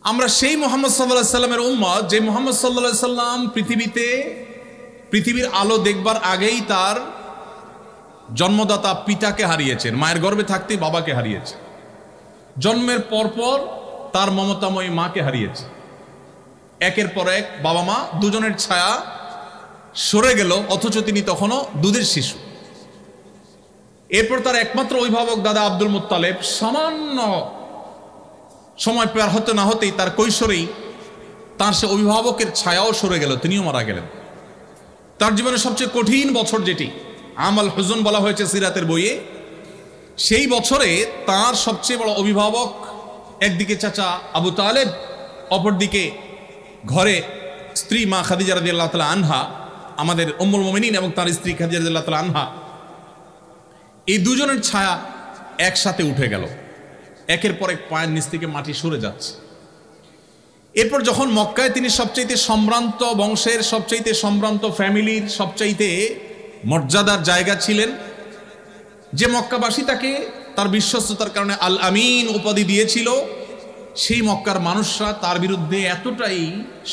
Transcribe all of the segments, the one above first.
আমরা সেই মুহাম্মদ সাল্লাল্লাহু আলাইহি সাল্লামের উম্মত যে মুহাম্মদ সাল্লাল্লাহু আলাইহি সাল্লাম পৃথিবীর আলো দেখবার আগেই তার জন্মদাতা পিতাকে হারিয়েছেন, মায়ের গর্ভে থাকতেই বাবাকে হারিয়েছে, জন্মের পরপর তার মমতাময়ী মাকে হারিয়েছে। একের পর এক বাবা মা দুজনের ছায়া সরে গেল, অথচ তিনি তখনও দুধের শিশু। এরপর তার একমাত্র অভিভাবক দাদা আব্দুল মুত্তালেব সামান্য সময় পার হতে না হতেই তার কৈশোরেই তার সে অভিভাবকের ছায়াও সরে গেল, তিনিও মারা গেলেন। তার জীবনের সবচেয়ে কঠিন বছর যেটি আমাল হুজন বলা হয়েছে সিরাতের বইয়ে, সেই বছরে তার সবচেয়ে বড় অভিভাবক একদিকে চাচা আবু তালেব, অপরদিকে ঘরে স্ত্রী মা খাদিজা রাদিয়াল্লাহু তাআলা আনহা, আমাদের উম্মুল মুমিনিন এবং তার স্ত্রী খাদিজা রাদিয়াল্লাহু তাআলা আনহা, এই দুজনের ছায়া একসাথে উঠে গেল। একের পর এক পায়ের নিচ থেকে মাটি সরে যাচ্ছে। এরপর যখন মক্কায় তিনি সবচাইতে সম্ভ্রান্ত বংশের, সবচাইতে সম্ভ্রান্ত ফ্যামিলির, সবচাইতে মর্যাদার জায়গা ছিলেন, যে মক্কাবাসী তাকে তার বিশ্বস্ততার কারণে আল আমিন উপাধি দিয়েছিল, সেই মক্কার মানুষরা তার বিরুদ্ধে এতটাই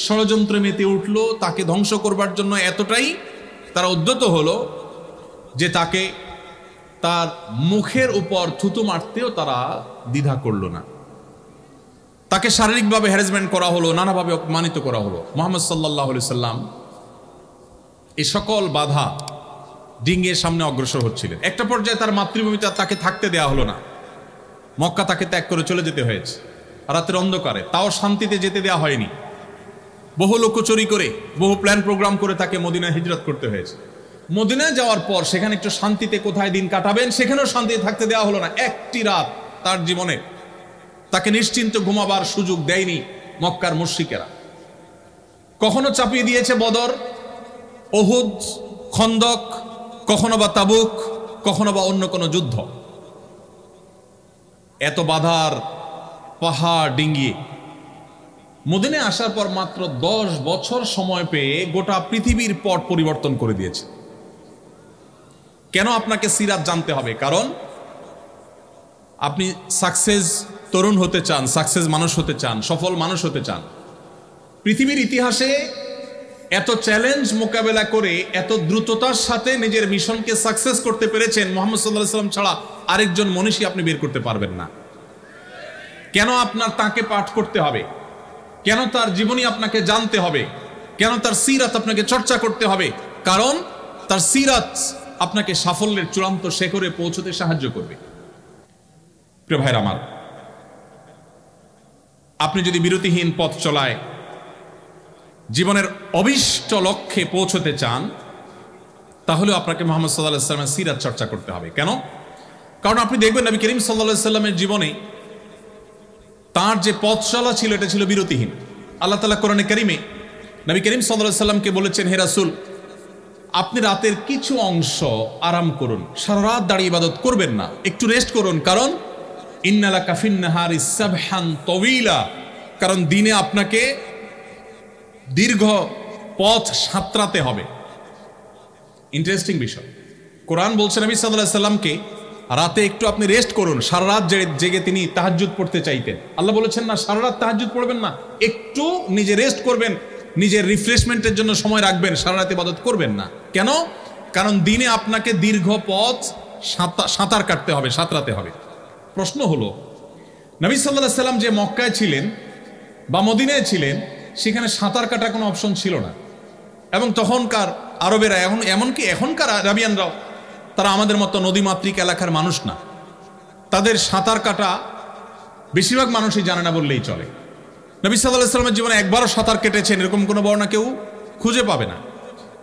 ষড়যন্ত্রে মেতে উঠল, তাকে ধ্বংস করবার জন্য এতটাই তারা উদ্যত হলো যে তাকে তার মুখের উপর থুতু মারতেও তারা দ্বিধা করল না। তাকে শারীরিকভাবে হ্যারাসমেন্ট করা হলো, নানাভাবে অপমানিত করা হলো। মুহাম্মদ সাল্লাল্লাহু আলাইহি সাল্লাম এই সকল বাধা ডিঙ্গিয়ে সামনে অগ্রসর হচ্ছিলেন। একটা পর্যায়ে তার মাতৃভূমিতে তাকে থাকতে দেয়া হলো না, মক্কা তাকে ত্যাগ করে চলে যেতে হয়েছে রাতের অন্ধকারে, তাও শান্তিতে যেতে দেয়া হয়নি। বহু লোকচুরি করে, বহু প্ল্যান প্রোগ্রাম করে তাকে মদিনায় হিজরত করতে হয়েছে। মদিনায় যাওয়ার পর সেখানে একটু শান্তিতে কোথায় দিন কাটাবেন, সেখানেও শান্তিতে থাকতে দেওয়া হলো না। একটি রাত তার জীবনে তাকে নিশ্চিন্ত ঘুমাবার সুযোগ দেয়নি মক্কার মুশরিকেরা। কখনো চাপিয়ে দিয়েছে বদর, উহুদ, খন্দক, কখনো বা তাবুক, কখনো বা অন্য কোনো যুদ্ধ। এত বাধার পাহাড় ডিঙ্গিয়ে মদিনায় আসার পর মাত্র 10 বছর সময় পেয়ে গোটা পৃথিবীর পট পরিবর্তন করে দিয়েছে। কেন আপনাকে সিরাত জানতে হবে? কারণ আপনি সাকসেস তরুণ হতে চান, সাকসেস মানুষ হতে চান, সফল মানুষ হতে চান। পৃথিবীর ইতিহাসে এত চ্যালেঞ্জ মোকাবেলা করে এত দ্রুততার সাথে নিজের মিশনকে সাকসেস করতে পেরেছেন মুহাম্মদ সাল্লাল্লাহু আলাইহি ওয়াসাল্লাম ছাড়া আরেকজন মনীষী আপনি বের করতে পারবেন না। কেন আপনার তাকে পাঠ করতে হবে? কেন তার জীবনী আপনাকে জানতে হবে? কেন তার সিরাত আপনাকে চর্চা করতে হবে? কারণ তার সিরাত আপনাকে সাফল্যের চূড়ান্ত শিখরে পৌঁছতে সাহায্য করবে। প্রিয় ভাইরা আমার, আপনি যদি বিরতিহীন পথ চলায় জীবনের অভিষ্ট লক্ষ্যে পৌঁছতে চান, তাহলে আপনাকে মুহাম্মদ সাল্লাল্লাহু আলাইহি ওয়াসাল্লামের সিরাত চর্চা করতে হবে। কেন? কারণ আপনি দেখবেন নবী করিম সাল্লাল্লাহু আলাইহি ওয়াসাল্লামের জীবনে তার যে পথ চলা ছিল এটা ছিল বিরতিহীন। আল্লাহ তাআলা কোরআনে কারীমে নবী করিম সাল্লাল্লাহু আলাইহি ওয়াসাল্লামকে বলেছেন, হে রাসূল, আপনি রাতের কিছু অংশ আরাম করুন, সারা রাত দাঁড়িয়ে ইবাদত করবেন না, একটু রেস্ট করুন। কারণ ইন্না লাকা ফিন নাহারি সাবহান তাওয়িলা, কারণ দিনে আপনাকে দীর্ঘ পথ সাঁতরাতে হবে। ইন্টারেস্টিং বিষয়, কোরআন বলছে নবী সাল্লাল্লাহু আলাইহি ওয়াসাল্লামকে রাতে একটু আপনি রেস্ট করুন। সারা রাত জেগে তিনি তাহাজ্জুদ পড়তে চাইতেন। আল্লাহ বলেছেন না সারা রাত তাহাজ্জুদ পড়বেন না, একটু নিজে রেস্ট করবেন, নিজের রিফ্রেশমেন্টের জন্য সময় রাখবেন, সারা রাত ইবাদত করবেন না। কেন? কারণ দিনে আপনাকে দীর্ঘ পথ সাঁতার কাটতে হবে, সাঁতরাতে হবে। প্রশ্ন হলো, নবী সাল্লাল্লাহু আলাইহি ওয়াসাল্লাম যে মক্কায় ছিলেন বা মদিনায় ছিলেন, সেখানে সাঁতার কাটার কোনো অপশন ছিল না। এবং তখনকার আরবেরা, এমনকি এখনকার আরাবিয়ানরাও, তারা আমাদের মতো নদীমাতৃক এলাকার মানুষ না। তাদের সাঁতার কাটা বেশিরভাগ মানুষই জানে না বললেই চলে। নবী সাল্লাল্লাহু আলাইহি ওয়াসাল্লামের জীবনে একবারও সাঁতার কেটেছেন এরকম কোনো বর্ণনা কেউ খুঁজে পাবে না।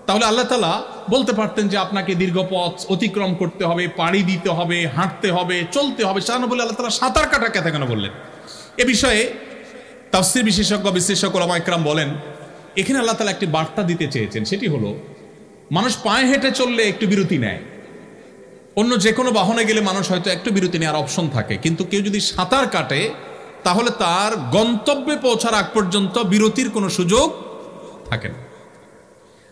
তাহলে আল্লাহ তাআলা বলতে পারতেন যে আপনাকে দীর্ঘ পথ অতিক্রম করতে হবে, পাড়ি দিতে হবে, হাঁটতে হবে, চলতে হবে, তা না বলে আল্লাহ তাআলা সাঁতার কাটা কেন বললেন? এ বিষয়ে তাফসীর বিশেষজ্ঞ বিশ্লেষক ওলামা ইকরাম বলেন, এখানে আল্লাহ তাআলা একটি বার্তা দিতে চেয়েছেন। সেটি হলো, মানুষ পায়ে হেঁটে চললে একটু বিরতি নেয়, অন্য যে কোনো বাহনে গেলে মানুষ হয়তো একটু বিরতি নেওয়ার অপশন থাকে, কিন্তু কেউ যদি সাঁতার কাটে তাহলে তার গন্তব্যে পৌঁছার আগ পর্যন্ত বিরতির কোনো সুযোগ থাকে না।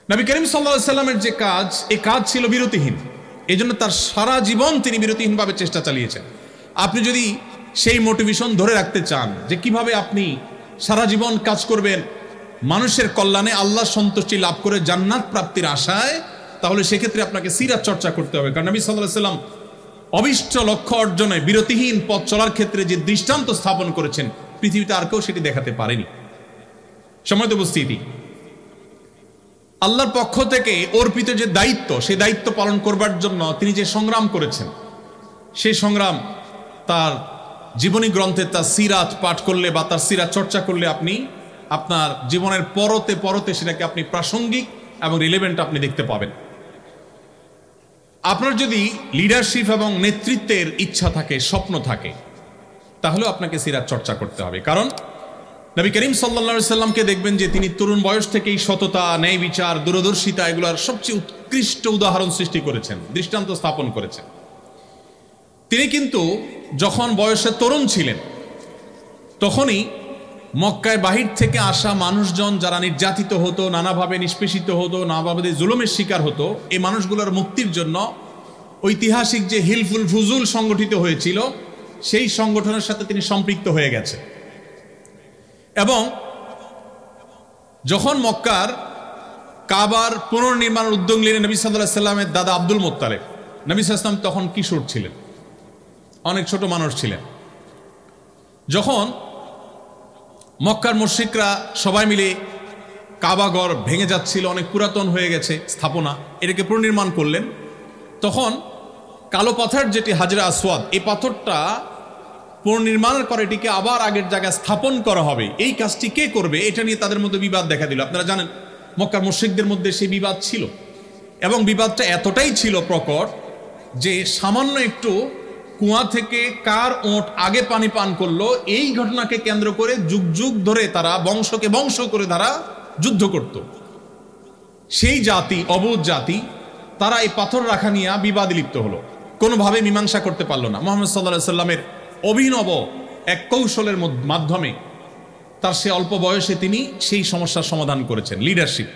নবী করিম সাল্লাল্লাহু আলাইহি ওয়াসাল্লামের যে কাজ, এই কাজ ছিল বিরতিহীন। এই জন্য তার সারা জীবন তিনি বিরতিহীনভাবে চেষ্টা চালিয়েছেন। আপনি যদি সেই মোটিভেশন ধরে রাখতে চান যে কিভাবে আপনি সারা জীবন কাজ করবেন মানুষের কল্যাণে, আল্লাহ সন্তুষ্টি লাভ করে জান্নাত প্রাপ্তির আশায়, তাহলে সেক্ষেত্রে আপনাকে সিরাত চর্চা করতে হবে। কারণ নবী সাল্লাল্লাহু আলাইহি সাল্লাম অবিষ্ট লক্ষ্য অর্জনে বিরতিহীন পথ চলার ক্ষেত্রে যে দৃষ্টান্ত স্থাপন করেছেন, পৃথিবীতে আর কেউ সেটি দেখাতে পারেনি। সম্মানিত উপস্থিতি, আল্লাহর পক্ষ থেকে অর্পিত যে দায়িত্ব, সেই দায়িত্ব পালন করবার জন্য তিনি যে সংগ্রাম করেছেন, সেই সংগ্রাম তার জীবনী গ্রন্থে, তার সিরাত পাঠ করলে বা তার সিরাত চর্চা করলে আপনি আপনার জীবনের পরতে পরতে সেটাকে আপনি প্রাসঙ্গিক এবং রিলেভেন্ট আপনি দেখতে পাবেন। আপনার যদি লিডারশিপ এবং নেতৃত্বের ইচ্ছা থাকে, স্বপ্ন থাকে, তাহলে আপনাকে সিরাত চর্চা করতে হবে। কারণ নবী করিম সাল্লাল্লাহু আলাইহি সাল্লামকে দেখবেন যে তিনি তরুণ বয়স থেকেই সততা, ন্যায় বিচার, দূরদর্শিতা এগুলোর সবচেয়ে উৎকৃষ্ট উদাহরণ সৃষ্টি করেছেন, দৃষ্টান্ত স্থাপন করেছেন। তিনি কিন্তু যখন বয়সে তরুণ ছিলেন, তখনই মক্কায় বাহির থেকে আসা মানুষজন যারা নির্যাতিত হতো, নানাভাবে নিষ্পেষিত হতো, নানাভাবে জুলুমের শিকার হতো, এই মানুষগুলোর মুক্তির জন্য ঐতিহাসিক যে হিলফুল ফুজুল সংগঠিত হয়েছিল, সেই সংগঠনের সাথে তিনি সম্পৃক্ত হয়ে গেছেন। এবং যখন মক্কার কাবার পুনর্নির্মাণের উদ্যোগ নিলেন নবী সাল্লাল্লাহু আলাইহি সাল্লামের দাদা আব্দুল মুত্তালিব, নবী সাল্লাল্লাহু আলাইহি সাল্লাম তখন কিশোর ছিলেন, অনেক ছোট মানুষ ছিলেন। যখন মক্কার মুশরিকরা সবাই মিলে কাবাঘর ভেঙে যাচ্ছিল, অনেক পুরাতন হয়ে গেছে স্থাপনা, এটাকে পুনর্নির্মাণ করলেন, তখন কালো পাথর যেটি হাজরা আসওয়াদ, এই পাথরটা পুনর্নির্মাণের পর এটিকে আবার আগের জায়গায় স্থাপন করা হবে, এই কাজটি কে করবে, এটা নিয়ে তাদের মধ্যে বিবাদ দেখা দিল। আপনারা জানেন মক্কার মুশরিকদের মধ্যে সেই বিবাদ ছিল, এবং বিবাদটা এতটাই ছিল প্রকট যে সামান্য একটু কুয়া থেকে কার ওঁট আগে পানি পান করলো, এই ঘটনাকে কেন্দ্র করে যুগ যুগ ধরে তারা বংশকে বংশ করে তারা যুদ্ধ করত। সেই জাতি, অবুঝ জাতি, তারা এই পাথর রাখা নিয়ে বিবাদে লিপ্ত হলো, কোনোভাবে মীমাংসা করতে পারলো না। মুহাম্মদ সাল্লাল্লাহু আলাইহি সাল্লামের অভিনব এক কৌশলের মাধ্যমে তার সে অল্প বয়সে তিনি সেই সমস্যার সমাধান করেছেন। লিডারশিপ,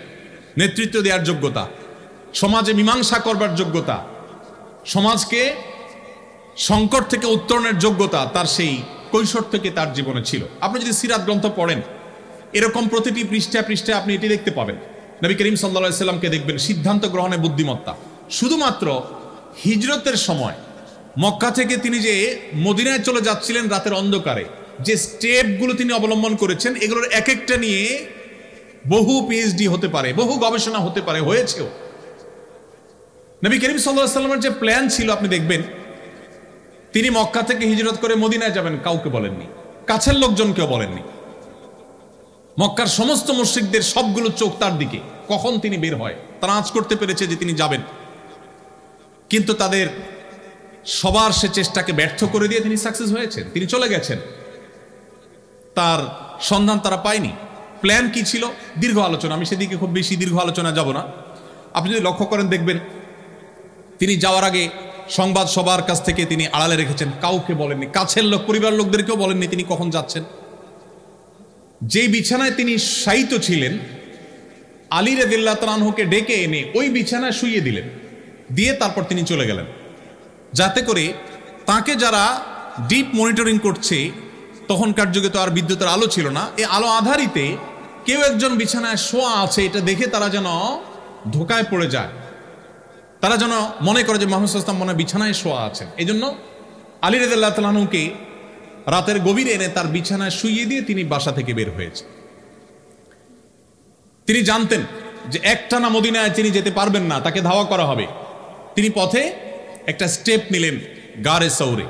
নেতৃত্ব দেওয়ার যোগ্যতা, সমাজে মীমাংসা করবার যোগ্যতা, সমাজকে সংকট থেকে উত্তরণের যোগ্যতা তার সেই কৈশোর থেকে তার জীবনে ছিল। আপনি যদি সিরাত গ্রন্থ পড়েন, এরকম প্রতিটি পৃষ্ঠায় পৃষ্ঠায় আপনি এটি দেখতে পাবেন। নবী করিম সাল্লাল্লাহু আলাইহি সাল্লামকে দেখবেন সিদ্ধান্ত গ্রহণে বুদ্ধিমত্তা। শুধুমাত্র হিজরতের সময় মক্কা থেকে তিনি যে মদিনায় চলে যাচ্ছিলেন রাতের অন্ধকারে, যে স্টেপগুলো তিনি অবলম্বন করেছেন, এগুলোর এক একটা নিয়ে বহু পিএইচডি হতে পারে, বহু গবেষণা হতে পারে, হয়েছেও। নবী করিম সাল্লাল্লাহু আলাইহি সাল্লামের যে প্ল্যান ছিল, আপনি দেখবেন তিনি মক্কা থেকে হিজরত করে মদিনায় যাবেন, কাউকে বলেননি, কাছের লোকজনকেও বলেননি। মক্কার সমস্ত মুশরিকদের সবগুলো চোখ তার দিকে, কখন তিনি বের হয়। তারা আঁচ করতে পেরেছে যে তিনি যাবেন, কিন্তু তাদের সবার সে চেষ্টাকে ব্যর্থ করে দিয়ে তিনি সাকসেস হয়েছেন, তিনি চলে গেছেন। তার সন্ধান তারা পায়নি। প্ল্যান কি ছিল? দীর্ঘ আলোচনা, আমি সেদিকে খুব বেশি দীর্ঘ আলোচনা যাব না। আপনি যদি লক্ষ্য করেন দেখবেন তিনি যাওয়ার আগে সংবাদ সবার কাছ থেকে তিনি আড়ালে রেখেছেন, কাউকে বলেননি, কাছের লোক, পরিবার লোকদেরকেও বলেননি তিনি কখন যাচ্ছেন। যেই বিছানায় তিনি শায়িত ছিলেন, আলী রাদিয়াল্লাহু তাআলা আনহুকে ডেকে এনে ওই বিছানায় শুইয়ে দিলেন, দিয়ে তারপর তিনি চলে গেলেন, যাতে করে তাকে যারা ডিপ মনিটরিং করছে, তখনকার যুগে তো আর বিদ্যুতের আলো ছিল না, এই আলো আধারিতে কেউ একজন বিছানায় শোয়া আছে এটা দেখে তারা যেন ধোকায় পড়ে যায়, তারা যেন মনে করে যে মুহাম্মদ সাল্লাল্লাহু আলাইহি ওয়াসাল্লাম মনে বিছানায় শোয়া আছেন। এই জন্য আলী রাদিয়াল্লাহু তাআলা আনহুকে রাতের গভীরে এনে তার বিছানায় শুইয়ে দিয়ে তিনি বাসা থেকে বের হয়েছে। তিনি জানতেন যে একটানা মদিনায় তিনি যেতে পারবেন না, তাকে ধাওয়া করা হবে। তিনি পথে একটা স্টেপ নিলেন গারে সৌরে।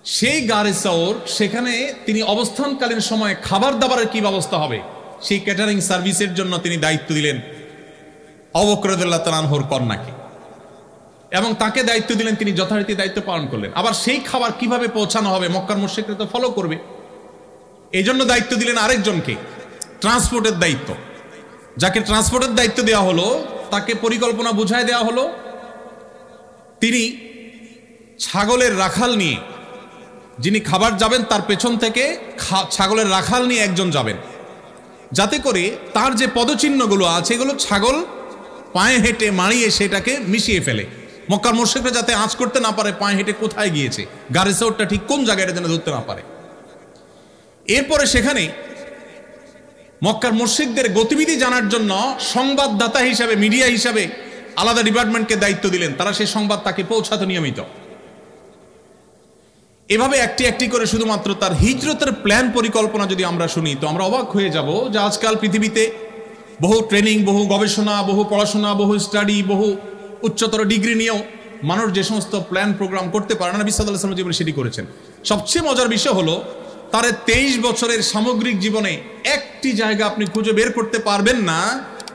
সেই গারে সৌর, সেখানে তিনি অবস্থানকালীন সময়ে খাবার দাবারের কি ব্যবস্থা হবে, সেই ক্যাটারিং সার্ভিসের জন্য তিনি দায়িত্ব দিলেন আবু বকর রাদিয়াল্লাহু তাআলা আনহুর কন্যাকে, এবং তাকে দায়িত্ব দিলেন, তিনি যথারীতি দায়িত্ব পালন করলেন। আবার সেই খাবার কিভাবে পৌঁছানো হবে, মক্কার মুশরিকরা তো ফলো করবে, এই জন্য দায়িত্ব দিলেন আরেকজনকে, ট্রান্সপোর্টের দায়িত্ব। যাকে ট্রান্সপোর্টের দায়িত্ব দেওয়া হলো, তাকে পরিকল্পনা বুঝায় দেওয়া হলো, তিনি ছাগলের রাখাল নিয়ে, যিনি খাবার যাবেন তার পেছন থেকে ছাগলের রাখাল নিয়ে একজন যাবেন, যাতে করে তার যে পদচিহ্নগুলো আছে এগুলো ছাগল পায়ে হেঁটে মারিয়ে সেটাকে মিশিয়ে ফেলে, মক্কার মুশরিকরা যাতে আঁচ করতে না পারে পায়ে হেঁটে কোথায় গিয়েছে, গারে সৌরটা ঠিক কোন জায়গায় যেন ধরতে না পারে। এরপরে সেখানে মক্কার মুশরিকদের গতিবিধি জানার জন্য সংবাদদাতা হিসাবে, মিডিয়া হিসাবে আলাদা ডিপার্টমেন্টকে দায়িত্ব দিলেন, তারা সেই সংবাদ তাকে পৌঁছাতো নিয়মিত। এভাবে একটি একটি করে শুধুমাত্র তার হিজরতের প্ল্যান পরিকল্পনা যদি আমরা শুনি তো আমরা অবাক হয়ে যাব যে আজকাল পৃথিবীতে বহু ট্রেনিং, বহু গবেষণা, বহু পড়াশোনা, বহু স্টাডি, বহু উচ্চতর ডিগ্রি নিয়েও মানুষ যে সমস্ত প্ল্যান প্রোগ্রাম করতে পারে না, নবী সাল্লাল্লাহু আলাইহি ওয়াসাল্লাম জীবনে সেটি করেছেন। সবচেয়ে মজার বিষয় হলো তার 23 বছরের সামগ্রিক জীবনে একটি জায়গা আপনি খুঁজে বের করতে পারবেন না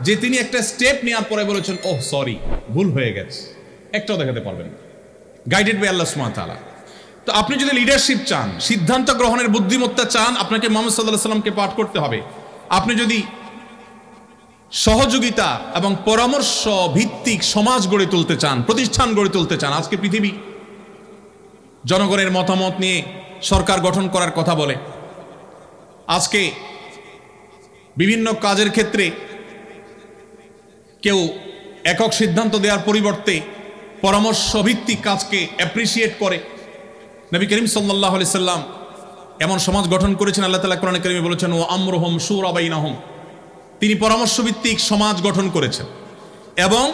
যে তিনি একটা স্টেপ নেওয়ার পরে বলেছেন ওহ সরি ভুল হয়ে গেছে, একটাও দেখাতে পারবেন না। গাইডেড বাই আল্লাহ সুবহানাহু ওয়া তাআলা। তো আপনি যদি লিডারশিপ চান, সিদ্ধান্ত গ্রহণের বুদ্ধিমত্তা চান, আপনাকে মুহাম্মদ সাল্লাল্লাহু আলাইহি ওয়াসাল্লামকে পাঠ করতে হবে। আপনি যদি সহযোগিতা এবং পরামর্শ ভিত্তিক সমাজ গড়ে তুলতে চান, প্রতিষ্ঠান গড়ে তুলতে চান, আজকে পৃথিবী জনগণের মতামত নিয়ে সরকার গঠন করার কথা বলে। আজকে বিভিন্ন কাজের ক্ষেত্রে কেউ একক সিদ্ধান্ত দেওয়ার পরিবর্তে পরামর্শ ভিত্তিক কাজকে অ্যাপ্রিসিয়েট করে। নবী করিম সাল্লাল্লাহু আলাইহি সাল্লাম এমন সমাজ গঠন করেছেন, আল্লাহ তাআলা কোরআনে কারিমে বলেছেন ও আমরুহুম শুরা বাইনাহুম, তিনি পরামর্শ ভিত্তিক সমাজ গঠন করেছেন। এবং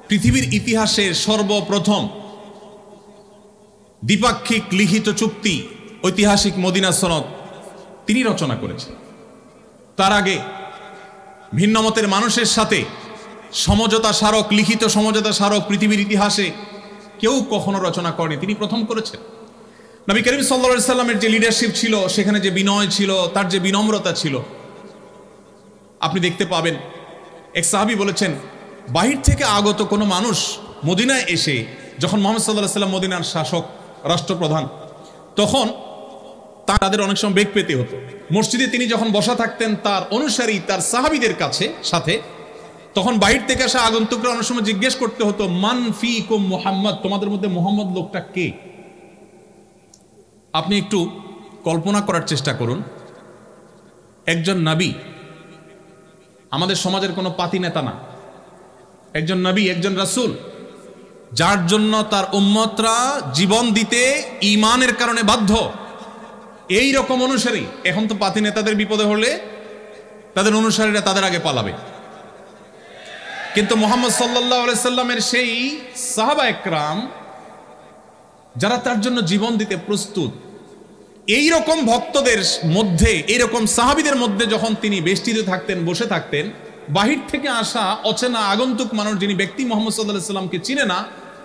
পৃথিবীর ইতিহাসের সর্বপ্রথম দ্বিপাক্ষিক লিখিত চুক্তি ঐতিহাসিক মদিনা সনদ তিনি রচনা করেছেন। তার আগে ভিন্ন মতের মানুষের সাথে সমঝোতা স্মারক, লিখিত সমঝোতা স্মারক পৃথিবীর ইতিহাসে কেউ কখনো রচনা করেনি, তিনি প্রথম করেছেন। নবী করিম সাল্লাল্লাহু আলাইহি সাল্লামের যে লিডারশিপ ছিল, সেখানে যে বিনয় ছিল, তার যে বিনম্রতা ছিল, আপনি দেখতে পাবেন। এক সাহাবী বলেছেন বাহির থেকে আগত কোনো মানুষ মদিনায় এসে যখন মুহাম্মদ সাল্লাল্লাহু আলাইহি সাল্লাম মদিনার শাসক, রাষ্ট্রপ্রধান, তখন তাদের অনেক সময় বেগ পেতে হতো। মসজিদে তিনি যখন বসা থাকতেন তার অনুসারী, তার সাহাবীদের কাছে সাথে, তখন বাহির থেকে আসা আগন্তুকরা অনেক সময় জিজ্ঞেস করতে হতো মান ফিকুম মুহাম্মদ, তোমাদের মধ্যে মুহাম্মদ লোকটা কে? আপনি একটু কল্পনা করার চেষ্টা করুন, একজন নবী, আমাদের সমাজের কোনো পাতি নেতা না, একজন নবী, একজন রাসূল, যার জন্য তার উম্মতরা জীবন দিতে ঈমানের কারণে বাধ্য, এই রকম অনুসারী। এখন তো পাতি নেতাদের বিপদে হলে তাদের অনুসারীরা তাদের আগে পালাবে, কিন্তু মুহাম্মদ সাল্লাল্লাহু আলাইহি সাল্লামের সেই সাহাবা একরাম যারা তার জন্য জীবন দিতে প্রস্তুত, এই রকম ভক্তদের মধ্যে, এইরকম সাহাবীদের মধ্যে যখন তিনি বেষ্টিত থাকতেন, বসে থাকতেন, বাহির থেকে আসা অচেনা আগন্তুক মানুষ, যিনি ব্যক্তি মুহাম্মদ সাল্লাল্লাহু আলাইহি সাল্লামকে চিনে না,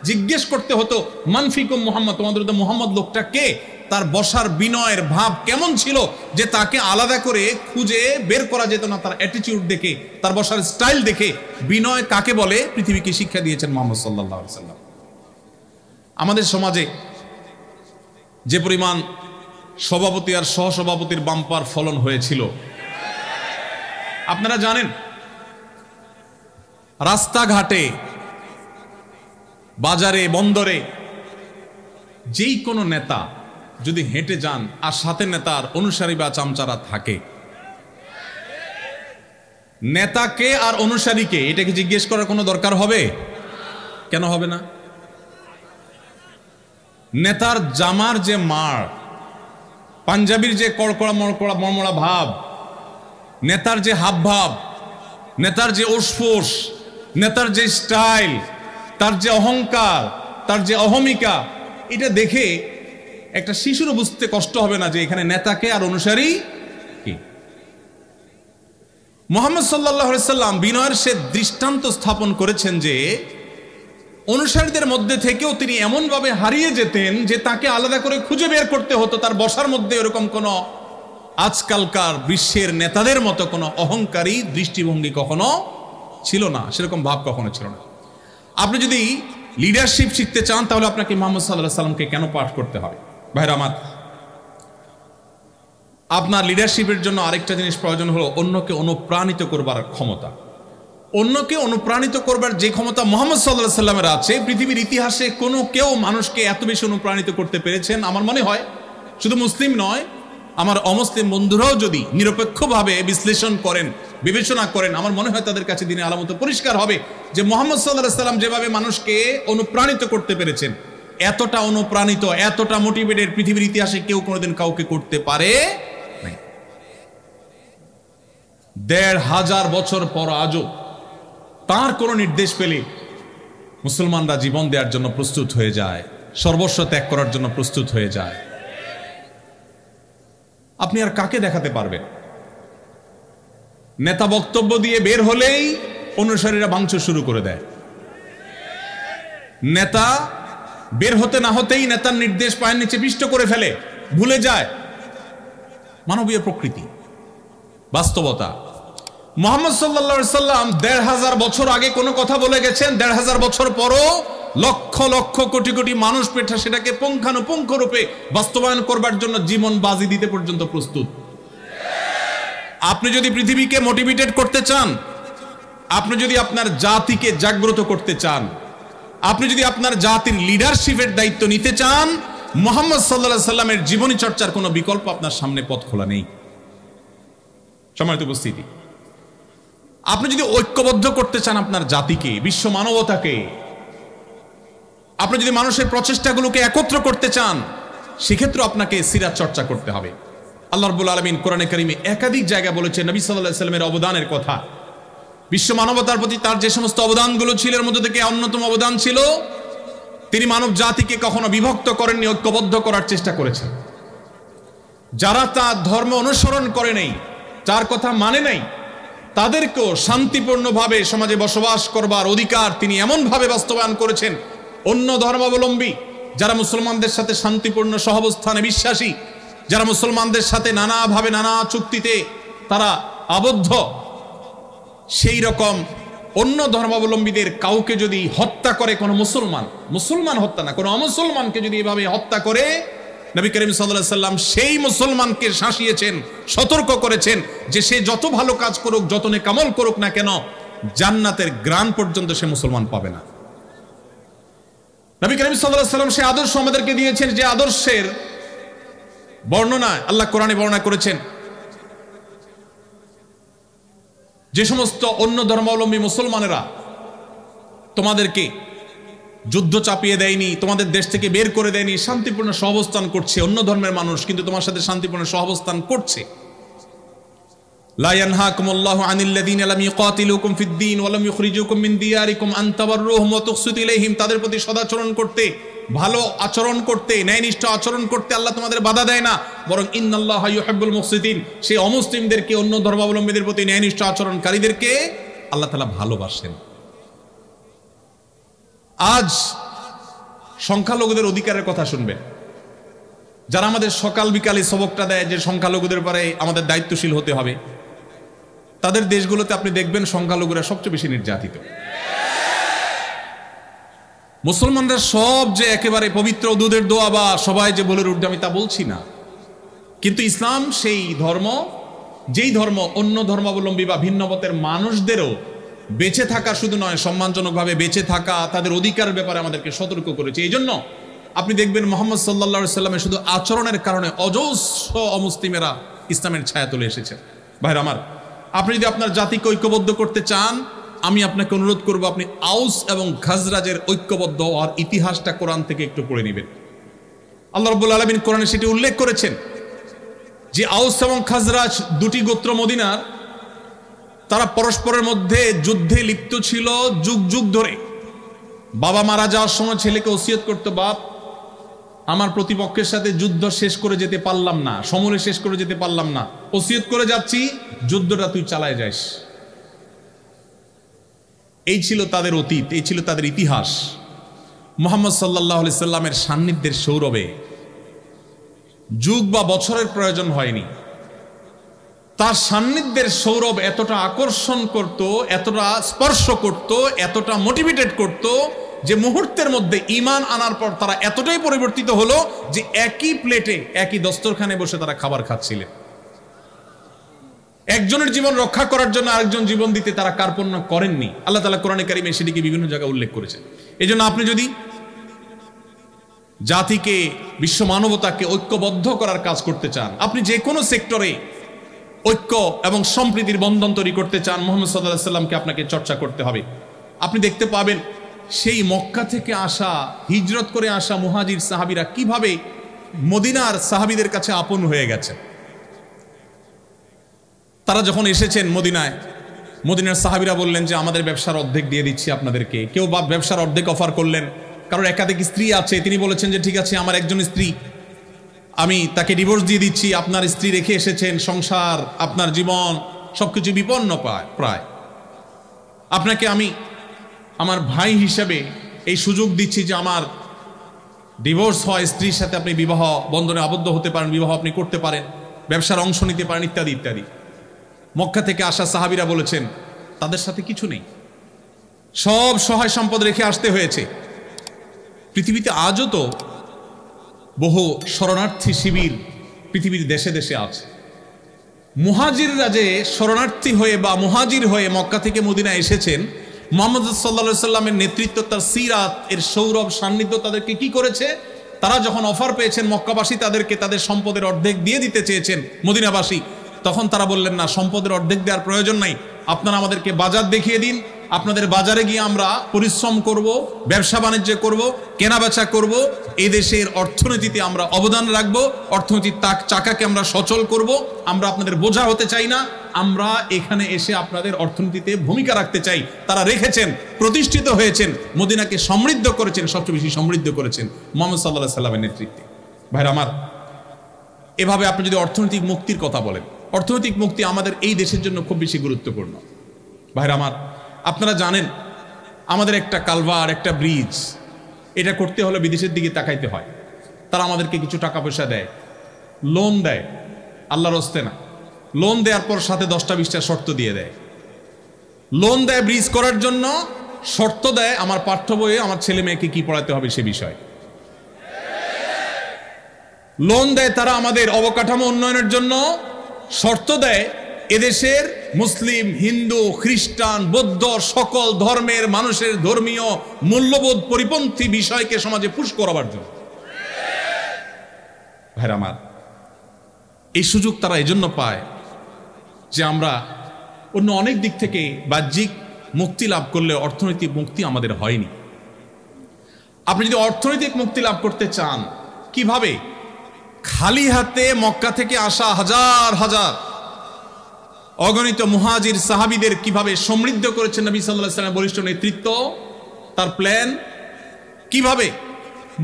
জিজ্ঞেস করতে হতো মান ফিকুম মুহাম্মদ, তোমাদের মধ্যে মুহাম্মদ লোকটা কে? তার বসার বিনয়ের ভাব কেমন ছিল যে তাকে আলাদা করে খুঁজে বের করা যেত না। তার অ্যাটিটিউড দেখে, তার বসার স্টাইল দেখে বিনয় কাকে বলে পৃথিবীকে শিক্ষা দিয়েছেন মুহাম্মদ সাল্লাল্লাহু আলাইহি সাল্লাম। আমাদের সমাজে যে পরিমাণ সভাপতি আর সহসভাপতির বাম্পার ফলন হয়েছিল আপনারা জানেন। রাস্তাঘাটে, বাজারে, বন্দরে যেই কোনো নেতা যদি হেঁটে যান আর সাথে নেতার অনুসারী বা চামচারা থাকে, নেতাকে আর অনুসারীকে এটাকে জিজ্ঞেস করার কোনো দরকার হবে? কেন হবে না? নেতার জামার যে মার, পাঞ্জাবির যে কড়কড়া মড়কড়া মরমড়া ভাব, নেতার যে হাবভাব, নেতার যে উসফুস, নেতার যে স্টাইল, তার যে অহংকার, তার যে অহমিকা, এটা দেখে একটা শিশুরও বুঝতে কষ্ট হবে না যে এখানে নেতাকে আর অনুসারী কি। মুহাম্মদ সাল্লাল্লাহু আলাইহি সাল্লাম বিনয়ের সে দৃষ্টান্ত স্থাপন করেছেন যে অনুসারীদের মধ্যে থেকেও তিনি এমনভাবে হারিয়ে যেতেন যে তাকে আলাদা করে খুঁজে বের করতে হতো। তার বসার মধ্যে এরকম কোনো আজকালকার বিশ্বের নেতাদের মতো কোনো অহংকারী দৃষ্টিভঙ্গি কখনো ছিল না, সেরকম ভাব কখনো ছিল না। আপনি যদি লিডারশিপ শিখতে চান তাহলে আপনাকে মুহাম্মদ সাল্লাল্লাহু আলাইহি সাল্লামকে কেন পাঠ করতে হয়? ভাইরা আমার, আপনার লিডারশিপের জন্য আরেকটা জিনিস প্রয়োজন হলো অন্যকে অনুপ্রাণিত করবার ক্ষমতা। অন্যকে অনুপ্রাণিত করবার যে ক্ষমতা মুহাম্মদ সাল্লাল্লাহু আলাইহি সাল্লামের আছে, পৃথিবীর ইতিহাসে কোনো কেউ মানুষকে এত বেশি অনুপ্রাণিত করতে পেরেছেন আমার মনে হয় শুধু মুসলিম নয়, আমার অমুসলিম বন্ধুরাও যদি নিরপেক্ষভাবে বিশ্লেষণ করেন, বিবেচনা করেন, আমার মনে হয় তাদের কাছে দিনে আলামত পরিষ্কার হবে যে মুহাম্মদ সাল্লাল্লাহু আলাইহি সাল্লাম যেভাবে মানুষকে অনুপ্রাণিত করতে পেরেছেন, এতটা অনুপ্রাণিত, এতটা মোটিভেটেড পৃথিবীর ইতিহাসে কেউ কোনোদিন কাউকে করতে পারে ১৫০০ বছর পর আজও তার কোনো নির্দেশ পেলে মুসলমানরা জীবন দেওয়ার জন্য প্রস্তুত হয়ে যায়, সর্বস্ব ত্যাগ করার জন্য প্রস্তুত হয়ে যায়। আপনি আর কাকে দেখাতে পারবেন? নেতা বক্তব্য দিয়ে বের হলেই অনুসারীরা ভাঙচুর শুরু করে দেয়। নেতা বের হতে না হতেই নেতার নির্দেশ পায়ের নিচে পিষ্ট করে ফেলে, ভুলে যায় মানবীয় প্রকৃতি, বাস্তবতা। মুহাম্মদ সাল্লাল্লাহু আলাইহি সাল্লাম ১৫০০ বছর আগে কোনো কথা বলে গেছেন, ১৫০০ বছর পরও লক্ষ লক্ষ কোটি কোটি মানুষ পেঠা সেটাকে পুঙ্খানুপুঙ্খ রূপে বাস্তবায়ন করবার জন্য জীবন বাজি দিতে পর্যন্ত প্রস্তুত। আপনি যদি পৃথিবীকে মোটিভেটেড করতে চান, আপনি যদি আপনার জাতিকে জাগ্রত করতে চান, আপনি যদি আপনার জাতির লিডারশিপের দায়িত্ব নিতে চান, মুহাম্মদ সাল্লাল্লাহু আলাইহি সাল্লামের জীবনী চর্চার কোনো বিকল্প আপনার সামনে পথ খোলা নেই। সম্মানিত উপস্থিতি, আপনি যদি ঐক্যবদ্ধ করতে চান আপনার জাতিকে, বিশ্ব মানবতাকে, আপনি যদি মানুষের প্রচেষ্টাগুলোকে একত্র করতে চান, সেক্ষেত্রে আপনাকে সিরাত চর্চা করতে হবে। আল্লাহ রাব্বুল আলামিন কোরআনে কারিমে একাধিক জায়গায় বলেছেন নবী সাল্লাল্লাহু আলাইহি সাল্লামের অবদানের কথা। বিশ্ব মানবতার প্রতি তার যে সমস্ত অবদানগুলো ছিল, এর মধ্যে থেকে অন্যতম অবদান ছিল তিনি মানব জাতিকে কখনো বিভক্ত করেননি, ঐক্যবদ্ধ করার চেষ্টা করেছেন। যারা তার ধর্ম অনুসরণ করে নাই, যার কথা মানে নাই, তাদেরকেও শান্তিপূর্ণভাবে সমাজে বসবাস করবার অধিকার তিনি এমনভাবে বাস্তবায়ন করেছেন, অন্য ধর্মাবলম্বী যারা মুসলমানদের সাথে শান্তিপূর্ণ সহাবস্থানে বিশ্বাসী, যারা মুসলমানদের সাথে নানাভাবে নানা চুক্তিতে তারা আবদ্ধ, সেই রকম অন্য ধর্মাবলম্বীদের কাউকে যদি হত্যা করে কোনো মুসলমান হত্যা না, কোনো অমুসলমানকে যদি এভাবে হত্যা করে, নবী করিম সাল্লাল্লাহু আলাইহি সাল্লাম সেই মুসলমানকে শাসিয়েছেন, সতর্ক করেছেন যে সে যত ভালো কাজ করুক, যত নেকামল করুক না কেন, জান্নাতের গ্রাণ পর্যন্ত সে মুসলমান পাবে না। নবী করিম সাল্লাল্লাহু আলাইহি সাল্লাম সেই আদর্শ আমাদেরকে দিয়েছেন, যে আদর্শের বর্ণনা আল্লাহ কোরআনে বর্ণনা করেছেন। যে সমস্ত অন্য ধর্মাবলম্বী মুসলমানেরা তোমাদেরকে যুদ্ধ চাপিয়ে দেয়নি, তোমাদের দেশ থেকে বের করে দেয়নি, শান্তিপূর্ণ সহাবস্থান করছে, অন্য ধর্মের মানুষ কিন্তু তোমার সাথে শান্তিপূর্ণ সহাবস্থান করছে। লা ইয়ানহাকুমুল্লাহু আনিল্লাযীনা লাম ইউকাতিলুকুম ফিদ-দীন ওয়া লাম ইখরিজুকুম মিন দিয়ারিকুম আন তাবাররুহুম ওয়া তুকসিতু ইলাইহিম, তাদের প্রতি সদাচরণ করতে, ভালো আচরণ করতে, ন্যায়নিষ্ঠ আচরণ করতে আল্লাহ তোমাদের বাধা দেয় না, বরং ইন্নাল্লাহা ইউহিব্বুল মুকসিতিন, সেই অমুসলিমদেরকে, অন্য ধর্মাবলম্বীদের প্রতি ন্যায়নিষ্ঠ আচরণকারীদেরকে আল্লাহ তাআলা ভালোবাসেন। আজ সংখ্যালঘুদের অধিকারের কথা শুনবেন, যারা আমাদের সকাল বিকালে সবকটা দেয় যে সংখ্যালঘুদের পরে আমাদের দায়িত্বশীল হতে হবে, তাদের দেশগুলোতে আপনি দেখবেন সংখ্যালঘুরা সবচেয়ে বেশি নির্যাতিত। মুসলমানরা সব যে একেবারে পবিত্র দুধের দোয়া বা সবাই যে বলে উঠবে, আমি তা বলছি না, কিন্তু ইসলাম সেই ধর্ম, যেই ধর্ম অন্য ধর্মাবলম্বী বা ভিন্ন মতের মানুষদেরও বেঁচে থাকা শুধু নয়, সম্মানজনকভাবে বেঁচে থাকা, তাদের অধিকারের ব্যাপারে আমাদেরকে সতর্ক করেছে। এই জন্য আপনি দেখবেন মুহাম্মদ সাল্লাল্লাহু আলাইহি সাল্লামের শুধু আচরণের কারণে অজস্র অমুসলিমেরা ইসলামের ছায়া তুলে এসেছে। ভাইরা আমার, আপনি যদি আপনার জাতিকে ঐক্যবদ্ধ করতে চান, আমি আপনাকে অনুরোধ করব আপনি আউস এবং খাজরাজের ঐক্যবদ্ধ হওয়ার ইতিহাসটা কোরআন থেকে একটু পড়ে নেবেন। আল্লাহ রাব্বুল আলামিন কোরআনে সেটি উল্লেখ করেছেন যে আউস এবং খাজরাজ দুটি গোত্র মদিনার, তারা পরস্পরের মধ্যে যুদ্ধে লিপ্ত ছিল যুগ যুগ ধরে। বাবা মারা যাওয়ার সময় ছেলেকে ওসিয়ত করতো, বাপ আমার প্রতিপক্ষের সাথে যুদ্ধ শেষ করে যেতে পারলাম না, সমূলে শেষ করে যেতে পারলাম না, ওসিয়ত করে যাচ্ছি যুদ্ধটা তুই চালায় যাস। এই ছিল তাদের অতীত, এই ছিল তাদের ইতিহাস। মুহাম্মদ সাল্লাল্লাহু আলাইহি সাল্লামের সান্নিধ্যের সৌরভে যুগ বা বছরের প্রয়োজন হয়নি, তার সান্নিধ্যের সৌরভ এতটা আকর্ষণ করত, এতটা স্পর্শ করত, এতটা মোটিভেটেড করত যে মুহূর্তের মধ্যে ঈমান আনার পর তারা এতটাই পরিবর্তিত হলো যে একই প্লেটে, একই দস্তরখানে বসে তারা খাবার খাচ্ছিলেন। একজনের জীবন রক্ষা করার জন্য আরেকজন জীবন দিতে তারা কার্পণ্য করেননি। আল্লাহ তাআলা কোরআনে কারিমে সেটিকে বিভিন্ন জায়গায় উল্লেখ করেছেন। এই জন্য আপনি যদি জাতিকে, বিশ্ব মানবতাকে ঐক্যবদ্ধ করার কাজ করতে চান, আপনি যে কোনো সেক্টরে ঐক্য এবং সম্প্রীতির বন্ধন তৈরি করতে চান, মুহাম্মদ সাল্লাল্লাহু আলাইহি সাল্লামকে আপনাকে চর্চা করতে হবে। আপনি দেখতে পাবেন সেই মক্কা থেকে আসা, হিজরত করে আসা মুহাজির সাহাবীরা কিভাবে মদিনার সাহাবীদের কাছে আপন হয়ে গেছে। তারা যখন এসেছেন মদিনায়, মদিনার সাহাবীরা বললেন যে আমাদের ব্যবসার অর্ধেক দিয়ে দিচ্ছি আপনাদেরকে। কেউ বা ব্যবসার অর্ধেক অফার করলেন, কারোর একাধিক স্ত্রী আছে, তিনি বলেছেন যে ঠিক আছে আমার একজন স্ত্রী, আমি তাকে ডিভোর্স দিয়ে দিচ্ছি, আপনার স্ত্রী রেখে এসেছেন, সংসার আপনার জীবন সবকিছু বিপন্ন প্রায়, আপনাকে আমি আমার ভাই হিসেবে এই সুযোগ দিচ্ছি যে আমার ডিভোর্স হয়, স্ত্রীর সাথে আপনি বিবাহ বন্ধনে আবদ্ধ হতে পারেন, বিবাহ আপনি করতে পারেন, ব্যবসার অংশ নিতে পারেন, ইত্যাদি ইত্যাদি। মক্কা থেকে আসা সাহাবীরা বলেছেন তাদের সাথে কিছু নেই, সব সহায় সম্পদ রেখে আসতে হয়েছে। পৃথিবীতে আজও তো বহু শরণার্থী শিবির পৃথিবীর দেশে দেশে আছে। মুহাজিররা যে শরণার্থী হয়ে বা মুহাজির হয়ে মক্কা থেকে মদিনা এসেছেন, মুহাম্মদ সাল্লাল্লাহু আলাইহি সাল্লামের নেতৃত্ব, তার সিরাত এর সৌরভ সান্নিধ্য তাদেরকে কি করেছে, তারা যখন অফার পেয়েছেন মক্কাবাসী তাদেরকে তাদের সম্পদের অর্ধেক দিয়ে দিতে চেয়েছেন মদিনাবাসী, তখন তারা বললেন না, সম্পদের অর্ধেক দেওয়ার প্রয়োজন নাই, আপনারা আমাদেরকে বাজার দেখিয়ে দিন, আপনাদের বাজারে গিয়ে আমরা পরিশ্রম করব, ব্যবসা বাণিজ্য করব, কেনাবেচা করব, এই দেশের অর্থনীতিতে আমরা অবদান রাখবো, অর্থনীতির চাকাকে আমরা সচল করব, আমরা আপনাদের বোঝা হতে চাই না, আমরা এখানে এসে আপনাদের অর্থনীতিতে ভূমিকা রাখতে চাই। তারা রেখেছেন, প্রতিষ্ঠিত হয়েছেন, মদিনাকে সমৃদ্ধ করেছেন, সবচেয়ে বেশি সমৃদ্ধ করেছেন মুহাম্মদ সাল্লাল্লাহু আলাইহি সাল্লামের নেতৃত্বে। ভাইরা আমার, এভাবে আপনি যদি অর্থনৈতিক মুক্তির কথা বলেন, অর্থনৈতিক মুক্তি আমাদের এই দেশের জন্য খুব বেশি গুরুত্বপূর্ণ। ভাইরা আমার, আপনারা জানেন আমাদের একটা কালভার, একটা ব্রিজ, এটা করতে হলে বিদেশের দিকে তাকাইতে হয়। তারা আমাদেরকে কিছু টাকা পয়সা দেয়, লোন দেয়, আল্লাহর হস্তে না, লোন দেওয়ার পর সাথে 10টা 20টা শর্ত দিয়ে দেয়। লোন দেয় ব্রিজ করার জন্য, শর্ত দেয় আমার পাঠ্য বইয়ে আমার ছেলে মেয়েকে কি পড়াতে হবে সে বিষয়। লোন দেয় তারা আমাদের অবকাঠামো উন্নয়নের জন্য, শর্ত দেয় এদেশের মুসলিম, হিন্দু, খ্রিস্টান, বৌদ্ধ সকল ধর্মের মানুষের ধর্মীয় মূল্যবোধ পরিপন্থী বিষয়কে সমাজে পুশ করাবার জন্য। ভাইরা আমার, এই সুযোগ তারা এজন্য পায় যে আমরা অন্য অনেক দিক থেকে বাহ্যিক মুক্তি লাভ করলে অর্থনৈতিক মুক্তি আমাদের হয়নি। আপনি যদি অর্থনৈতিক মুক্তি লাভ করতে চান, কিভাবে? খালি হাতে মক্কা থেকে আসা হাজার হাজার অগণিত মুহাজির সাহাবীদের কিভাবে সমৃদ্ধ করেছেন নবী সাল্লাল্লাহু আলাইহি ওয়াসাল্লামের বলিষ্ঠ নেতৃত্ব, তার প্ল্যান, কিভাবে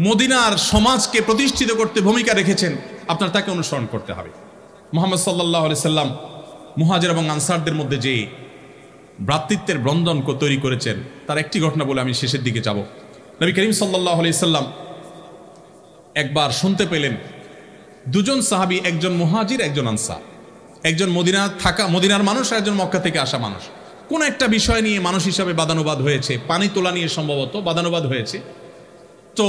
মদিনার সমাজকে প্রতিষ্ঠিত করতে ভূমিকা রেখেছেন, আপনার তাকে অনুসরণ করতে হবে। মুহাম্মদ সাল্লাল্লাহু আলাইহি সাল্লাম মুহাজির এবং আনসারদের মধ্যে যে ভ্রাতৃত্বের বন্ধন তৈরি করেছেন, তার একটি ঘটনা বলে আমি শেষের দিকে যাব। নবী করিম সাল্লাল্লাহু আলাইহি সাল্লাম একবার শুনতে পেলেন দুজন সাহাবী, একজন মুহাজির, একজন আনসার, একজন মদিনার মানুষ আর একজন মক্কা থেকে আসা মানুষ, কোন একটা বিষয় নিয়ে মানুষ হিসাবে বাদানুবাদ হয়েছে, পানি তোলা নিয়ে সম্ভবত বাদানুবাদ হয়েছে। তো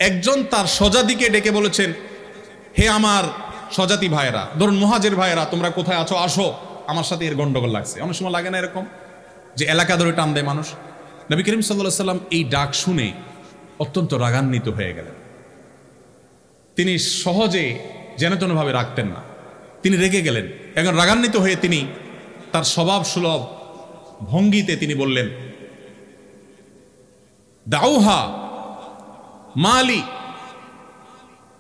একজন তার স্বজাতিকে ডেকে বলেছেন, হে আমার স্বজাতি ভাইয়েরা, ধরুন মুহাজির ভাইয়েরা, তোমরা কোথায় আছো, আসো, আমার সাথে এর গন্ডগোল লাগছে। অনেক সময় লাগে না এরকম, যে এলাকা ধরে টান দেয় মানুষ। নবী করিম সাল্লাল্লাহু আলাইহি সাল্লাম এই ডাক শুনে অত্যন্ত রাগান্বিত হয়ে গেলেন। তিনি সহজে যেনতেনভাবে রাখতেন না, তিনি রেগে গেলেন। এখন রাগান্বিত হয়ে তিনি তার স্বভাব সুলভ ভঙ্গিতে তিনি বললেন, দাউহা মালি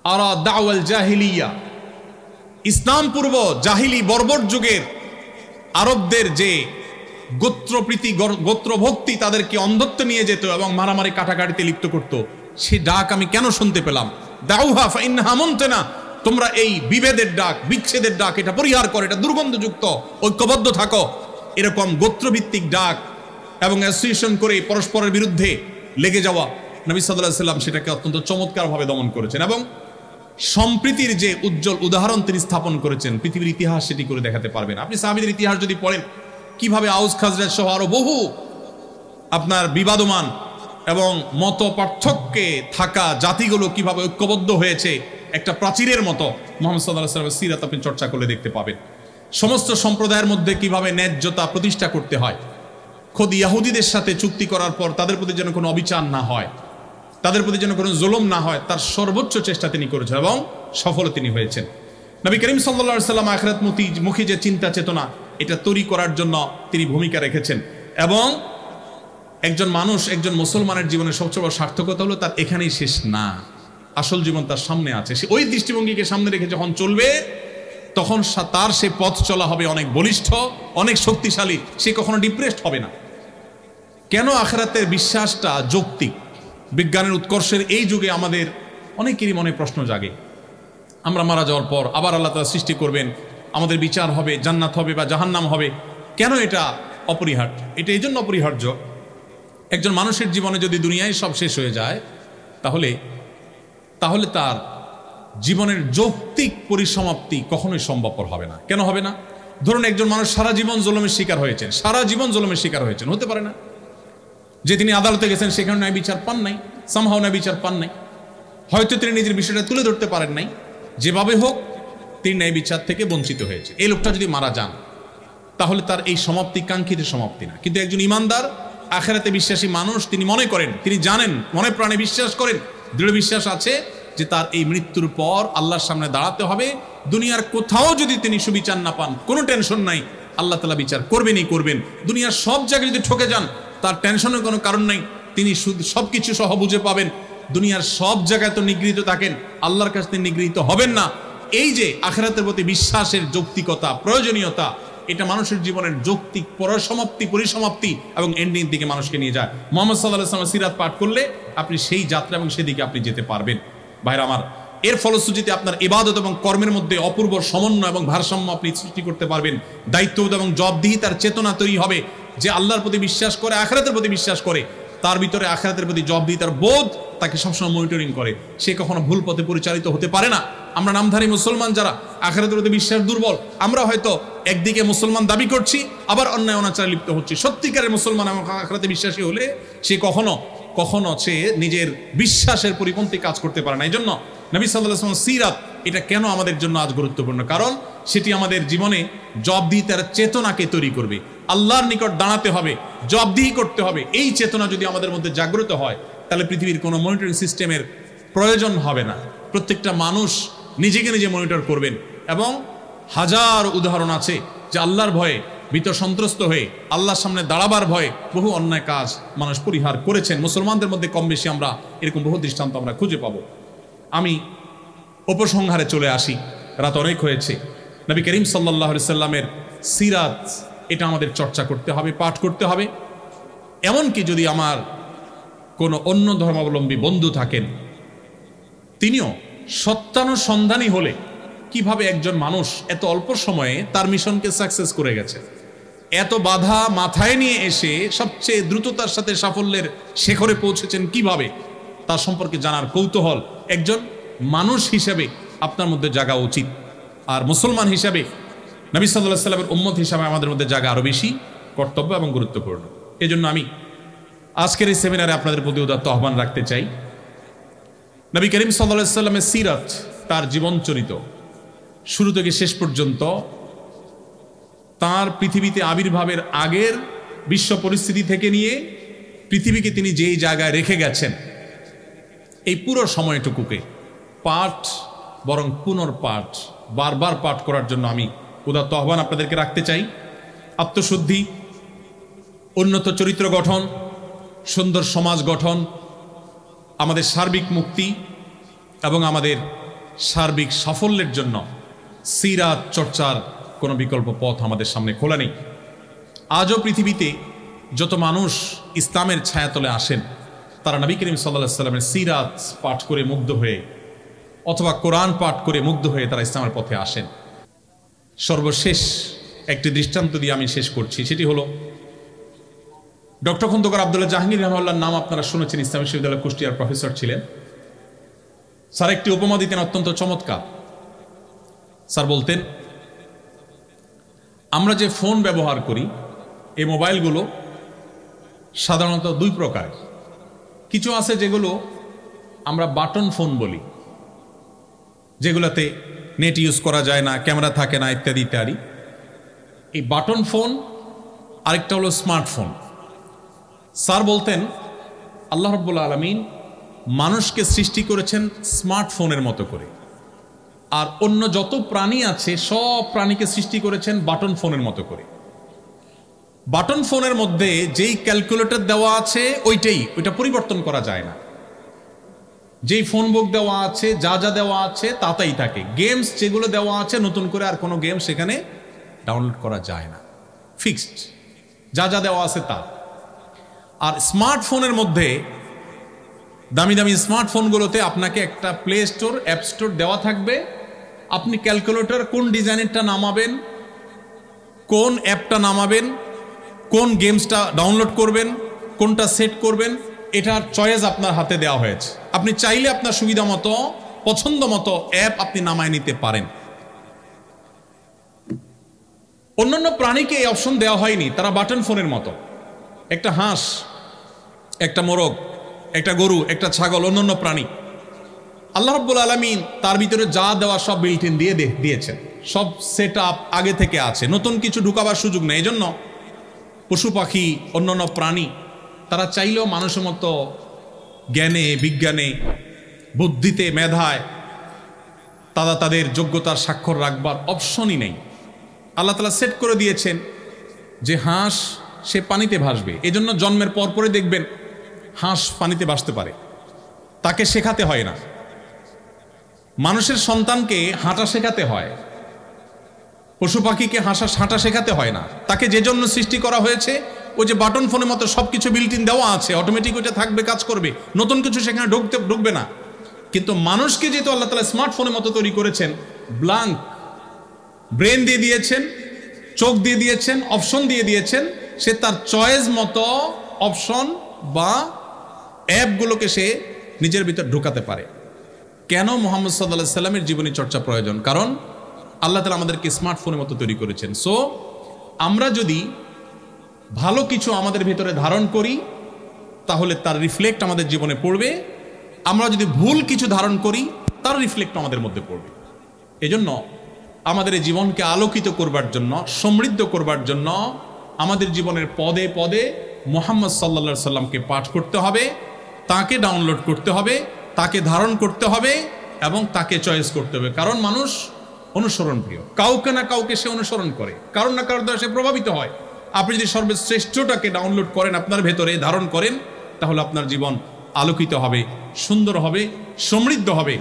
আরা দাওয়াল জাহিলিয়া, ইসলাম পূর্ব জাহিলি বর্বর যুগের আরবদের যে গোত্রপ্রীতি, গোত্রভক্তি তাদেরকে অন্ধত্ব নিয়ে যেত এবং মারামারি কাটাকাটিতে লিপ্ত করত, সে ডাক আমি কেন শুনতে পেলাম? দাউহা ফাইন্নাহা মুনতিনা, তোমরা এই বিভেদের ডাক, বিচ্ছেদের ডাক, এটা পরিহার করো, এটা দুর্গন্ধযুক্ত, ঐক্যবদ্ধ থাকো। এরকম গোত্রভিত্তিক ডাক এবং অ্যাসোসিয়েশন করে পরস্পরের বিরুদ্ধে লেগে যাওয়া, নবী সাল্লাল্লাহু আলাইহি সাল্লাম সেটাকে অত্যন্ত চমৎকারভাবে দমন করেছেন এবং সম্প্রীতির যে উজ্জ্বল উদাহরণ তিনি স্থাপন করেছেন, পৃথিবীর ইতিহাস সেটি করে দেখাতে পারবেন। আপনি সাহাবীদের ইতিহাস যদি পড়েন, কিভাবে আউস খাজরাজ সহ আরো বহু আপনার বিবাদমান এবং মত পার্থক্যে থাকা জাতিগুলো কিভাবে ঐক্যবদ্ধ হয়েছে একটা প্রাচীরের মতো, মুহাম্মদ সাল্লাল্লাহু আলাইহি ওয়াসাল্লামের সিরাত আপনি চর্চা করলে দেখতে পাবেন। সমস্ত সম্প্রদায়ের মধ্যে কিভাবে ন্যায্যতা প্রতিষ্ঠা করতে হয়, খোদ ইহুদিদের সাথে চুক্তি করার পর তাদের প্রতি যেন কোনো অবিচার না হয়, তাদের প্রতি যেন কোনো জুলুম না হয়, তার সর্বোচ্চ চেষ্টা তিনি করেছেন এবং সফল তিনি হয়েছেন। নবী করিম সাল্লাল্লাহু আলাইহি ওয়াসাল্লাম আখিরাতমুখী যে চিন্তা চেতনা, এটা তৈরি করার জন্য তিনি ভূমিকা রেখেছেন। এবং একজন মানুষ, একজন মুসলমানের জীবনের সবচেয়ে বড় সার্থকতা হলো তার এখানেই শেষ না, আসল জীবন তার সামনে আছে। সে ওই দৃষ্টিভঙ্গিকে সামনে রেখে যখন চলবে, তখন তার সে পথ চলা হবে অনেক বলিষ্ঠ, অনেক শক্তিশালী, সে কখনো ডিপ্রেসড হবে না। কেন আখিরাতের বিশ্বাসটা যৌক্তিক? বিজ্ঞানের উৎকর্ষের এই যুগে আমাদের অনেকেরই মনে প্রশ্ন জাগে, আমরা মারা যাওয়ার পর আবার আল্লাহ তাআলা সৃষ্টি করবেন, আমাদের বিচার হবে, জান্নাত হবে বা জাহান্নাম হবে। কেন এটা অপরিহার্য? এটা এই জন্য অপরিহার্য, একজন মানুষের জীবনে যদি দুনিয়ায় সব শেষ হয়ে যায়, তাহলে তার জীবনের যৌক্তিক পরিসমাপ্তি কখনোই সম্ভবপর হবে না। কেন হবে না? ধরুন একজন মানুষ সারা জীবন জুলুমের শিকার হয়েছেন, হতে পারে না যে তিনি আদালতে গেছেন সেখানে ন্যায় বিচার পান নাই, সামহাও ন্যায় বিচার পান নাই, হয়তো তিনি নিজের বিষয়টা তুলে ধরতে পারেন নাই, যেভাবে হোক তিনি ন্যায় বিচার থেকে বঞ্চিত হয়েছে। এই লোকটা যদি মারা যান তাহলে তার এই সমাপ্তি কাঙ্ক্ষিত সমাপ্তি না। কিন্তু একজন ইমানদার আখিরাতে বিশ্বাসী মানুষ, তিনি মনে করেন, তিনি জানেন, মনে প্রাণে বিশ্বাস করেন, দৃঢ় বিশ্বাস আছে যে তার এই মৃত্যুর পর আল্লাহর সামনে দাঁড়াতে হবে। দুনিয়ার কোথাও যদি তিনি সুবিচার না পান, কোনো টেনশন নাই, আল্লাহ তাআলা বিচার করবেনই করবেন। দুনিয়ার সব জায়গায় যদি ঠকে যান, তার টেনশনের কোনো কারণ নাই, তিনি শুধু সবকিছু সহ বুঝে পাবেন। দুনিয়ার সব জায়গায় তো নিগৃহীত থাকেন, আল্লাহর কাছে তিনি নিগৃহীত হবেন না। এই যে আখিরাতের প্রতি বিশ্বাসের যৌক্তিকতা, প্রয়োজনীয়তা, এটা মানুষের জীবনের যৌক্তিক পরিসমাপ্তি এবং এন্ডিং দিকে মানুষকে নিয়ে যায়। মুহাম্মদ সাল্লাল্লাহু আলাইহি ওয়াসাল্লাম সিরাত পাঠ করলে আপনি সেই যাত্রা এবং সেদিকে আপনি যেতে পারবেন। ভাইরা আমার, এর ফলশ্রুতিতে আপনার ইবাদত এবং কর্মের মধ্যে অপূর্ব সমন্বয় এবং ভারসাম্য আপনি সৃষ্টি করতে পারবেন। দায়িত্ববোধ এবং জবাবদিহিতার চেতনা তৈরি হবে। যে আল্লাহর প্রতি বিশ্বাস করে, আখিরাতের প্রতি বিশ্বাস করে, তার ভিতরে আখিরাতের প্রতি জবাবদিহিতার বোধ তাকে সবসময় মনিটরিং করে, সে কখনো ভুল পথে পরিচালিত হতে পারে না। আমরা নামধারী মুসলমান যারা আখিরাতের প্রতি বিশ্বাস দুর্বল, আমরা হয়তো একদিকে মুসলমান দাবি করছি, আবার অন্যায় অনাচারে লিপ্ত হচ্ছি। সত্যিকারের মুসলমান এবং আখিরাতে বিশ্বাসী হলে সে কখনো সে নিজের বিশ্বাসের পরিপন্থী কাজ করতে পারে না। এই জন্য নবী সাল্লাল্লাহু আলাইহি ওয়াসাল্লাম সিরাত এটা কেন আমাদের জন্য আজ গুরুত্বপূর্ণ? কারণ সেটি আমাদের জীবনে জবাবদিহিতার চেতনাকে তৈরি করবে। আল্লাহর নিকট দাঁড়াতে হবে, জবাবদিহি করতে হবে। এই চেতনা যদি আমাদের মধ্যে জাগ্রত হয়, তাহলে পৃথিবীর কোনো মনিটরিং সিস্টেমের প্রয়োজন হবে না। প্রত্যেকটা মানুষ নিজেকে নিজে মনিটর করবেন। এবং হাজার উদাহরণ আছে যে আল্লাহর ভয়ে ভীত সন্ত্রস্ত হয়ে আল্লাহর সামনে দাঁড়াবার ভয়ে বহু অন্যায় কাজ মানুষ পরিহার করেছেন। মুসলমানদের মধ্যে কম বেশি আমরা এরকম বহু দৃষ্টান্ত আমরা খুঁজে পাবো। আমি উপসংহারে চলে আসি, রাত অনেক হয়েছে। নবী করিম সাল্লাল্লাহু আলাইহি সাল্লামের সিরাত এটা আমাদের চর্চা করতে হবে, পাঠ করতে হবে। এমনকি যদি আমার কোনো অন্য ধর্মাবলম্বী বন্ধু থাকেন, তিনিও সত্যানুসন্ধানী হলে কিভাবে একজন মানুষ এত অল্প সময়ে তার মিশনকে সাকসেস করে গেছে, এত বাধা মাথায় নিয়ে এসে সবচেয়ে দ্রুততার সাথে সাফল্যের শিখরে পৌঁছেছেন কিভাবে, তার সম্পর্কে জানার কৌতূহল একজন মানুষ হিসেবে আপনার মধ্যে জাগা উচিত। আর মুসলমান হিসাবে, নবী সাল্লাল্লাহু আলাইহি সাল্লামের উম্মত হিসাবে আমাদের মধ্যে জাগা আরো বেশি কর্তব্য এবং গুরুত্বপূর্ণ। এই জন্য আমি আজকের এই সেমিনারে আপনাদের প্রতি উদাত্ত আহ্বান রাখতে চাই। নবী করিম সাল্লাল্লাহু আলাইহি সাল্লামের সিরাত, তার জীবনচরিত শুরু থেকে শেষ পর্যন্ত, তার পৃথিবীতে আবির্ভাবের আগের বিশ্ব পরিস্থিতি থেকে নিয়ে পৃথিবীকে তিনি যেই জায়গায় রেখে গেছেন, এই পুরো সময়টুকুকে পাঠ বরং পুনর্পাঠ, বারবার পাঠ করার জন্য আমি উদাত্ত আহ্বান আপনাদেরকে রাখতে চাই। আত্মশুদ্ধি, উন্নত চরিত্র গঠন, সুন্দর সমাজ গঠন, আমাদের সার্বিক মুক্তি এবং আমাদের সার্বিক সাফল্যের জন্য সিরাত চর্চার কোনো বিকল্প পথ আমাদের সামনে খোলা নেই। আজও পৃথিবীতে যত মানুষ ইসলামের ছায়াতলে আসেন, তারা নবী করিম সাল্লাল্লাহু আলাইহি সাল্লামের সিরাত পাঠ করে মুগ্ধ হয়ে অথবা কোরআন পাঠ করে মুগ্ধ হয়ে তারা ইসলামের পথে আসেন। সর্বশেষ একটি দৃষ্টান্ত দিয়ে আমি শেষ করছি, সেটি হলো ডক্টর খন্দকার আব্দুল্লাহ জাহাঙ্গীর রহমাতুল্লাহর নাম আপনারা শুনেছেন, ইসলামী বিশ্ববিদ্যালয়ের কুষ্টিয়ার প্রফেসর ছিলেন। স্যার একটি উপমা দিতেন অত্যন্ত চমৎকার। স্যার বলতেন, আমরা যে ফোন ব্যবহার করি, এই মোবাইলগুলো সাধারণত দুই প্রকার। কিছু আছে যেগুলো আমরা বাটন ফোন বলি, যেগুলোতে নেট ইউজ করা যায় না, ক্যামেরা থাকে না, ইত্যাদি ইত্যাদি। এই বাটন ফোন, আরেকটা হলো স্মার্টফোন। স্যার বলতেন, আল্লাহ রাব্বুল আলামিন মানুষকে সৃষ্টি করেছেন স্মার্টফোনের মতো করে, আর অন্য যত প্রাণী আছে সব প্রাণীকে সৃষ্টি করেছেন বাটন ফোনের মতো করে। বাটন ফোনের মধ্যে যেই ক্যালকুলেটর দেওয়া আছে ওইটা পরিবর্তন করা যায় না। যেই ফোন বুক দেওয়া আছে, যা যা দেওয়া আছে তাতেই থাকে। গেমস যেগুলো দেওয়া আছে, নতুন করে আর কোনো গেম সেখানে ডাউনলোড করা যায় না, ফিক্সড, যা যা দেওয়া আছে তা। আর স্মার্টফোনের মধ্যে, দামি দামি স্মার্টফোনগুলোতে আপনাকে একটা প্লে স্টোর, অ্যাপ স্টোর দেওয়া থাকবে। আপনি ক্যালকুলেটর কোন ডিজাইনেরটা নামাবেন, কোন অ্যাপটা নামাবেন, কোন গেমসটা ডাউনলোড করবেন, কোনটা সেট করবেন, এটার চয়েস আপনার হাতে দেওয়া হয়েছে। আপনি চাইলে আপনার সুবিধা মতো, পছন্দ মতো অ্যাপ আপনি নামায় নিতে পারেন। অন্যান্য প্রাণীকে এই অপশন দেওয়া হয়নি, তারা বাটন ফোনের মতো। একটা হাঁস, একটা মোরগ, একটা গরু, একটা ছাগল, অন্যান্য প্রাণী, আল্লাহ রাব্বুল আলামিন তার ভিতরে যা দেওয়া সব বিল্ট ইন দিয়ে দিয়েছেন, সব সেট আপ আগে থেকে আছে, নতুন কিছু ঢুকাবার সুযোগ নেই। এই জন্য পশু পাখি, অন্যান্য প্রাণী তারা চাইলেও মানুষের মতো জ্ঞানে, বিজ্ঞানে, বুদ্ধিতে, মেধায় তারা তাদের যোগ্যতার স্বাক্ষর রাখবার অপশনই নেই। আল্লাহ তাআলা সেট করে দিয়েছেন যে হাঁস সে পানিতে ভাসবে। এজন্য জন্মের পরপরই দেখবেন হাঁস পানিতে ভাসতে পারে, তাকে শেখাতে হয় না। মানুষের সন্তানকে হাঁটা শেখাতে হয়, পশু পাখিকে হাঁটা শেখাতে হয় না। তাকে যে জন্য সৃষ্টি করা হয়েছে, ওই যে বাটন ফোনের মতো সবকিছু বিল্ট ইন দেওয়া আছে, অটোমেটিক ওইটা থাকবে, কাজ করবে, নতুন কিছু সেখানে ঢুকবে না। কিন্তু মানুষকে যেহেতু আল্লাহ তাআলা স্মার্টফোনের মতো তৈরি করেছেন, ব্ল্যাঙ্ক ব্রেন দিয়ে দিয়েছেন, চোখ দিয়ে দিয়েছেন, অপশন দিয়ে দিয়েছেন, সে তার চয়েস মতো অপশন বা অ্যাপগুলোকে সে নিজের ভিতর ঢোকাতে পারে। কেন মুহাম্মদ সাল্লাল্লাহু আলাইহি সাল্লামের জীবনী চর্চা প্রয়োজন? কারণ আল্লাহ তাআলা আমাদেরকে স্মার্টফোনের মতো তৈরি করেছেন। সো আমরা যদি ভালো কিছু আমাদের ভিতরে ধারণ করি, তাহলে তার রিফ্লেক্ট আমাদের জীবনে পড়বে। আমরা যদি ভুল কিছু ধারণ করি, তার রিফ্লেক্ট আমাদের মধ্যে পড়বে। এজন্য আমাদের এই জীবনকে আলোকিত করবার জন্য, সমৃদ্ধ করবার জন্য আমাদের জীবনের পদে পদে মুহাম্মদ সাল্লাল্লাহু আলাইহি সাল্লামকে পাঠ করতে হবে, তাকে ডাউনলোড করতে হবে, তাকে ধারণ করতে হবে এবং তাকে চয়েস করতে হবে। কারণ মানুষ অনুসরণ প্রিয়, কাউকে না কাউকে সে অনুসরণ করে, কারণ না কারোর দ্বারা সে প্রভাবিত হয়। আপনি যদি সর্বশ্রেষ্ঠটাকে ডাউনলোড করেন, আপনার ভেতরে ধারণ করেন, তাহলে আপনার জীবন আলোকিত হবে, সুন্দর হবে, সমৃদ্ধ হবে।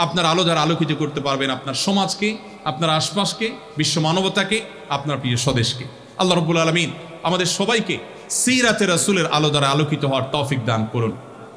আপনার আলো দ্বারা আলোকিত করতে পারবেন আপনার সমাজকে, আপনার আশপাশকে, বিশ্ব মানবতাকে, আপনার প্রিয় স্বদেশকে। আল্লাহ রাব্বুল আলামিন আমাদের সবাইকে সিরাতে রাসূলের আলো দ্বারা আলোকিত হওয়ার তৌফিক দান করুন।